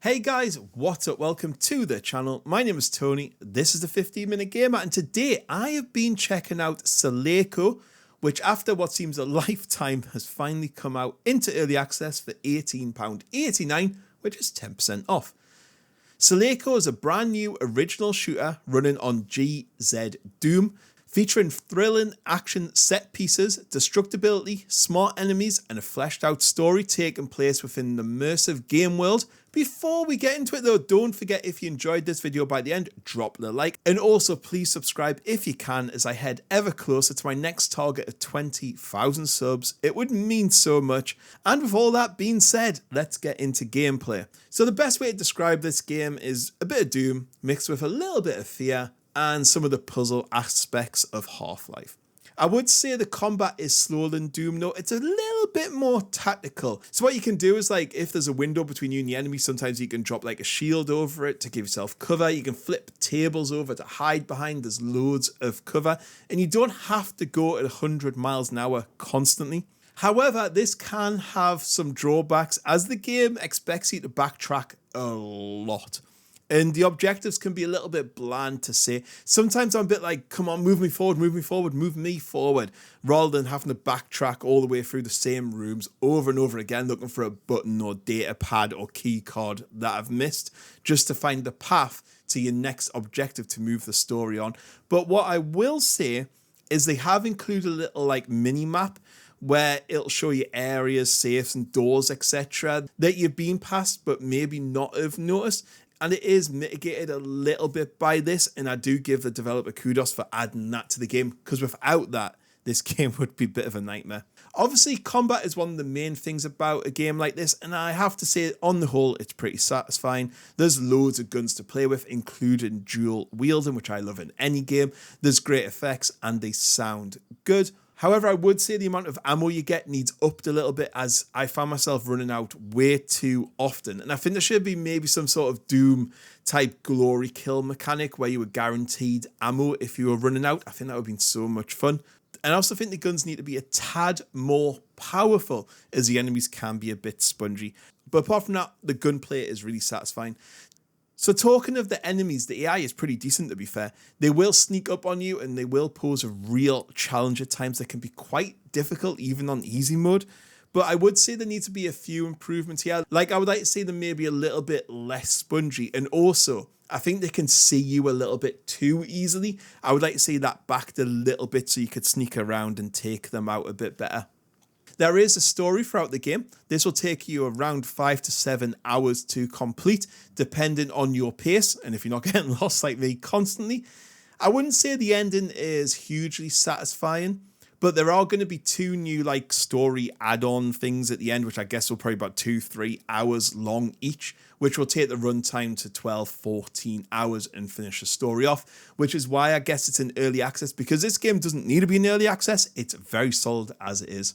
Hey guys, what's up? Welcome to the channel. My name is Tony. This is the 15-Minute Gamer, and today I have been checking out Selaco, which after what seems a lifetime has finally come out into early access for £18.89, which is 10% off. Selaco is a brand new original shooter running on GZDoom, featuring thrilling action set pieces, destructibility, smart enemies, and a fleshed out story taking place within an immersive game world. Before we get into it though, don't forget, if you enjoyed this video by the end, drop the like, and also please subscribe if you can, as I head ever closer to my next target of 20,000 subs. It would mean so much. And with all that being said, let's get into gameplay. So the best way to describe this game is a bit of Doom mixed with a little bit of fear and some of the puzzle aspects of Half-Life. I would say the combat is slower than Doom though. It's a little bit more tactical. So what you can do is, like, if there's a window between you and the enemy, sometimes you can drop like a shield over it to give yourself cover. You can flip tables over to hide behind. There's loads of cover, and you don't have to go at 100 miles an hour constantly. However, this can have some drawbacks as the game expects you to backtrack a lot. And the objectives can be a little bit bland to say. Sometimes I'm a bit like, come on, move me forward, move me forward, move me forward, rather than having to backtrack all the way through the same rooms over and over again, looking for a button or data pad or key card that I've missed, just to find the path to your next objective to move the story on. But what I will say is they have included a little like mini map where it'll show you areas, safes and doors, etc. that you've been past but maybe not have noticed. And it is mitigated a little bit by this, and I do give the developer kudos for adding that to the game, because without that, this game would be a bit of a nightmare. Obviously, combat is one of the main things about a game like this, and I have to say, on the whole, it's pretty satisfying. There's loads of guns to play with, including dual wielding, which I love in any game. There's great effects, and they sound good. However, I would say the amount of ammo you get needs upped a little bit, as I found myself running out way too often. And I think there should be maybe some sort of Doom type glory kill mechanic where you were guaranteed ammo if you were running out. I think that would have been so much fun. And I also think the guns need to be a tad more powerful, as the enemies can be a bit spongy. But apart from that, the gunplay is really satisfying. So talking of the enemies, the AI is pretty decent, to be fair. They will sneak up on you and they will pose a real challenge at times that can be quite difficult even on easy mode. But I would say there needs to be a few improvements here. Like, I would like to see them maybe a little bit less spongy. And also, I think they can see you a little bit too easily. I would like to see that backed a little bit so you could sneak around and take them out a bit better. There is a story throughout the game. This will take you around 5 to 7 hours to complete, depending on your pace, and if you're not getting lost like me constantly. I wouldn't say the ending is hugely satisfying, but there are going to be 2 new like story add-on things at the end, which I guess will probably about 2-3 hours long each, which will take the runtime to 12-14 hours and finish the story off, which is why I guess it's in early access, because this game doesn't need to be in early access. It's very solid as it is.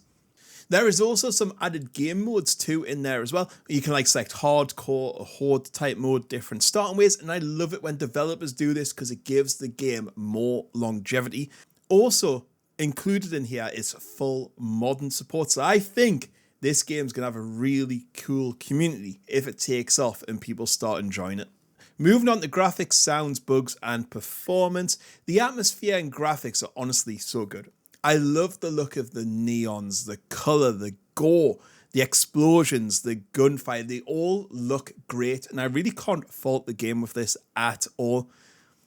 There is also some added game modes too in there as well. You can like select hardcore or horde type mode, different starting ways, and I love it when developers do this because it gives the game more longevity. Also included in here is full modern support, so I think this game's gonna have a really cool community if it takes off and people start enjoying it. Moving on to graphics, sounds, bugs, and performance. The atmosphere and graphics are honestly so good. I love the look of the neons, the colour, the gore, the explosions, the gunfire. They all look great, and I really can't fault the game with this at all.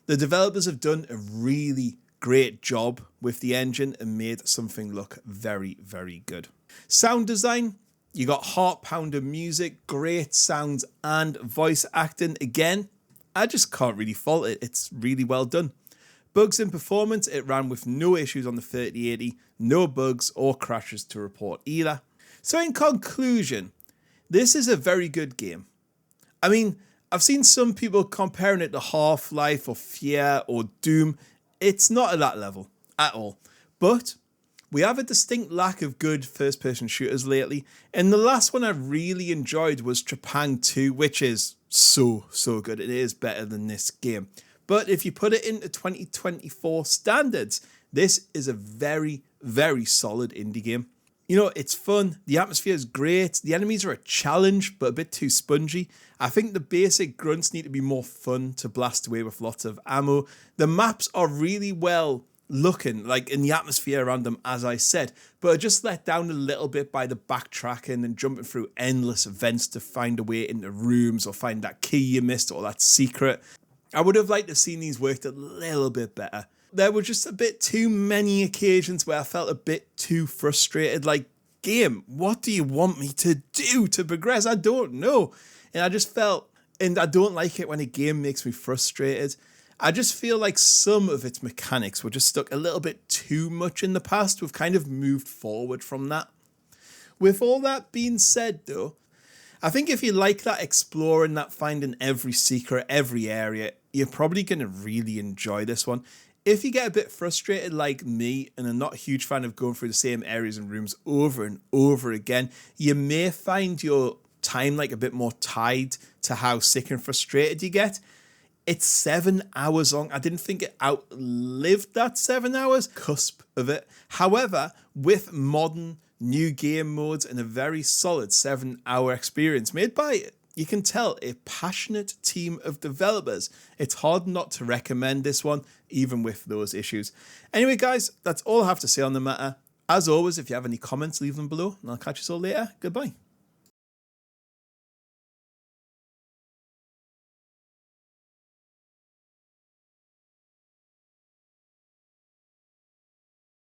The developers have done a really great job with the engine and made something look very, very good. Sound design, you got heart-pounder music, great sounds, and voice acting. Again, I just can't really fault it. It's really well done. Bugs in performance, it ran with no issues on the 3080, no bugs or crashes to report either. So in conclusion, this is a very good game. I mean, I've seen some people comparing it to Half-Life or Fear or Doom. It's not at that level at all. But we have a distinct lack of good first-person shooters lately, and the last one I really enjoyed was Trepang 2, which is so good. It is better than this game. But if you put it into 2024 standards, this is a very, very solid indie game. You know, it's fun. The atmosphere is great. The enemies are a challenge, but a bit too spongy. I think the basic grunts need to be more fun to blast away with lots of ammo. The maps are really well looking, like in the atmosphere around them, as I said, but are just let down a little bit by the backtracking and jumping through endless events to find a way into rooms or find that key you missed or that secret. I would have liked to have seen these worked a little bit better. There were just a bit too many occasions where I felt a bit too frustrated. Like, game, what do you want me to do to progress? I don't know. And I just felt, and I don't like it when a game makes me frustrated. I just feel like some of its mechanics were just stuck a little bit too much in the past. We've kind of moved forward from that. With all that being said, though, I think if you like that exploring, that finding every secret, every area, you're probably going to really enjoy this one. If you get a bit frustrated like me and are not a huge fan of going through the same areas and rooms over and over again, you may find your time like a bit more tied to how sick and frustrated you get. It's 7 hours long. I didn't think it outlived that 7 hours, cusp of it. However, with modern new game modes and a very solid 7-hour experience made by, you can tell, a passionate team of developers, it's hard not to recommend this one, even with those issues. Anyway, guys, that's all I have to say on the matter. As always, if you have any comments, leave them below, and I'll catch you all later. Goodbye.